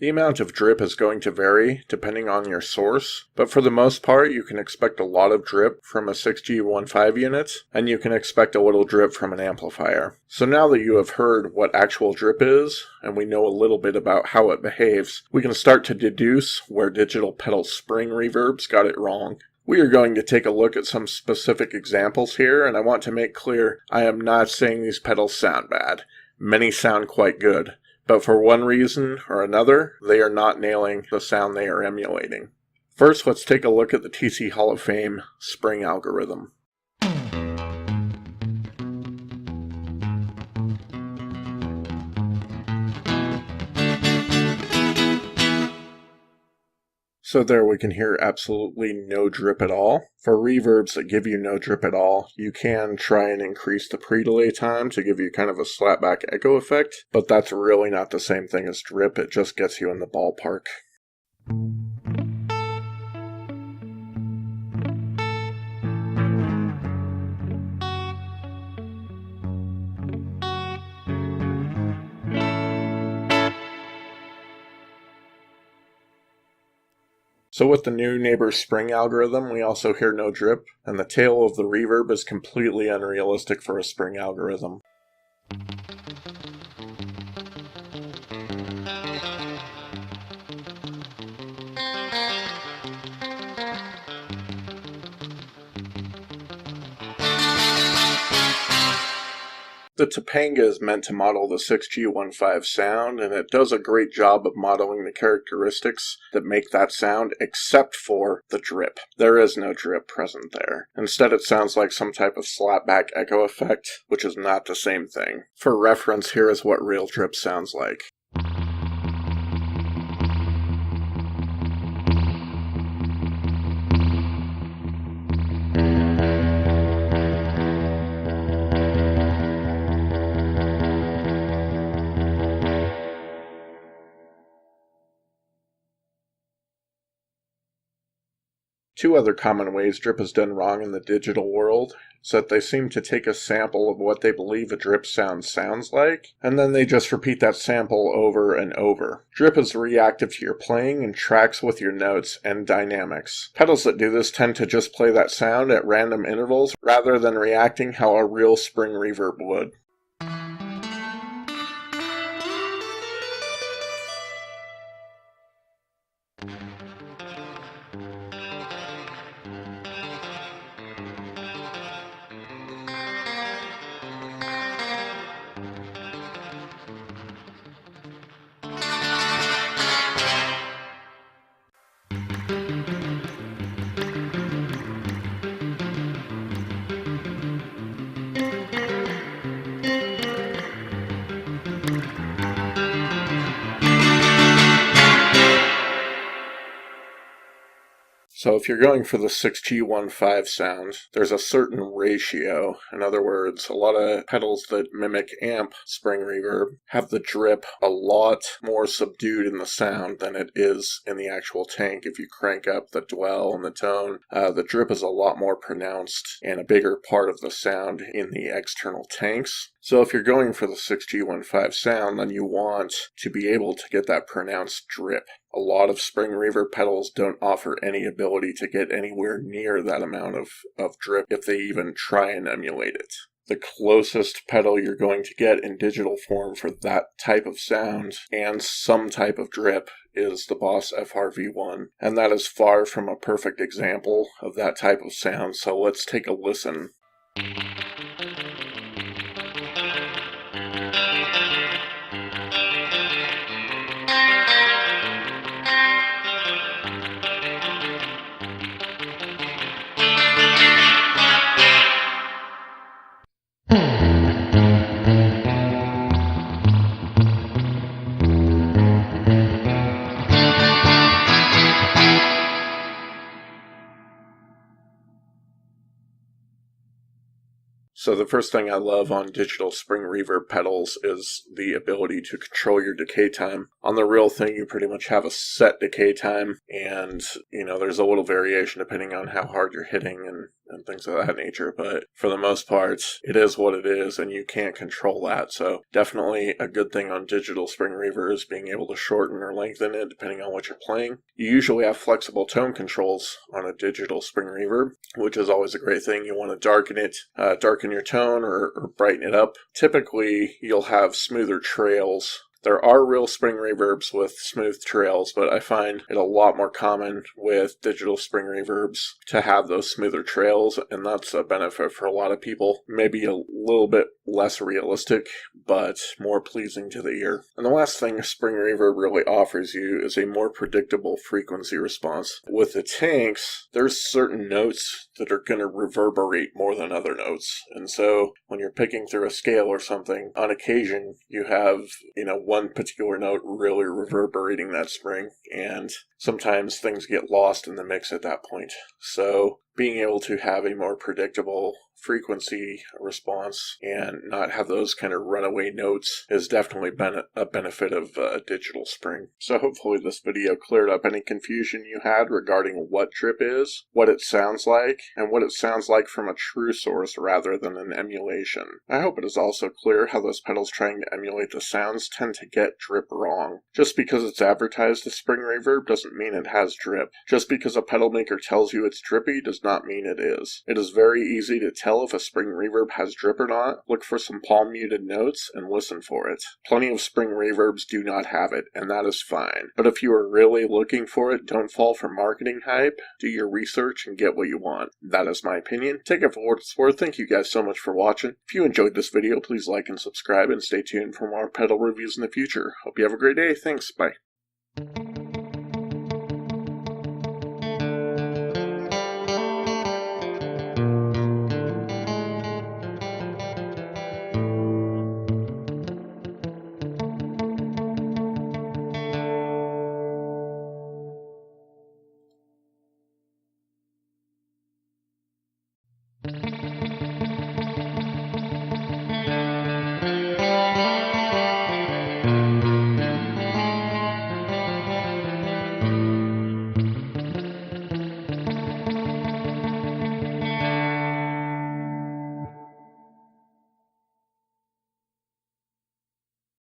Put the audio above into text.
The amount of drip is going to vary depending on your source, but for the most part you can expect a lot of drip from a 6G15 unit, and you can expect a little drip from an amplifier. So now that you have heard what actual drip is, and we know a little bit about how it behaves, we can start to deduce where digital pedal spring reverbs got it wrong. We are going to take a look at some specific examples here, and I want to make clear I am not saying these pedals sound bad. Many sound quite good, but for one reason or another, they are not nailing the sound they are emulating. First, let's take a look at the TC Hall of Fame spring algorithm. So there we can hear absolutely no drip at all. For reverbs that give you no drip at all, you can try and increase the pre-delay time to give you kind of a slapback echo effect, but that's really not the same thing as drip, it just gets you in the ballpark. So with the new Neighbor Spring algorithm, we also hear no drip, and the tail of the reverb is completely unrealistic for a spring algorithm. The Topanga is meant to model the 6G15 sound, and it does a great job of modeling the characteristics that make that sound, except for the drip. There is no drip present there. Instead, it sounds like some type of slapback echo effect, which is not the same thing. For reference, here is what real drip sounds like. Two other common ways drip is done wrong in the digital world is that they seem to take a sample of what they believe a drip sound sounds like, and then they just repeat that sample over and over. Drip is reactive to your playing and tracks with your notes and dynamics. Pedals that do this tend to just play that sound at random intervals rather than reacting how a real spring reverb would. So if you're going for the 6G15 sound, there's a certain ratio. In other words, a lot of pedals that mimic amp spring reverb have the drip a lot more subdued in the sound than it is in the actual tank. If you crank up the dwell and the tone, the drip is a lot more pronounced and a bigger part of the sound in the external tanks. So if you're going for the 6G15 sound, then you want to be able to get that pronounced drip. A lot of spring reverb pedals don't offer any ability to get anywhere near that amount of drip if they even try and emulate it. The closest pedal you're going to get in digital form for that type of sound and some type of drip is the Boss FR-V1, and that is far from a perfect example of that type of sound, so let's take a listen. So the first thing I love on digital spring reverb pedals is the ability to control your decay time. On the real thing, you pretty much have a set decay time, and there's a little variation depending on how hard you're hitting and things of that nature, but for the most part, it is what it is, and you can't control that. So definitely a good thing on digital spring reverb is being able to shorten or lengthen it depending on what you're playing. You usually have flexible tone controls on a digital spring reverb, which is always a great thing. You want to darken it, darken your tone or brighten it up. Typically, you'll have smoother trails. There are real spring reverbs with smooth trails, but I find it a lot more common with digital spring reverbs to have those smoother trails, and that's a benefit for a lot of people. Maybe a little bit less realistic, but more pleasing to the ear. And the last thing spring reverb really offers you is a more predictable frequency response. With the tanks, there's certain notes that are going to reverberate more than other notes, and so when you're picking through a scale or something, on occasion you have, one particular note really reverberating that spring, and sometimes things get lost in the mix at that point. So being able to have a more predictable frequency response and not have those kind of runaway notes is definitely a benefit of digital spring. So hopefully this video cleared up any confusion you had regarding what drip is, what it sounds like, and what it sounds like from a true source rather than an emulation. I hope it is also clear how those pedals trying to emulate the sounds tend to get drip wrong. Just because it's advertised as spring reverb doesn't mean it has drip. Just because a pedal maker tells you it's drippy does not mean it is. It is very easy to tell if a spring reverb has drip or not. Look for some palm muted notes and listen for it. Plenty of spring reverbs do not have it, and that is fine. But if you are really looking for it, don't fall for marketing hype. Do your research and get what you want. That is my opinion. Take it for what it's worth. Thank you guys so much for watching. If you enjoyed this video, please like and subscribe and stay tuned for more pedal reviews in the future. Hope you have a great day. Thanks. Bye.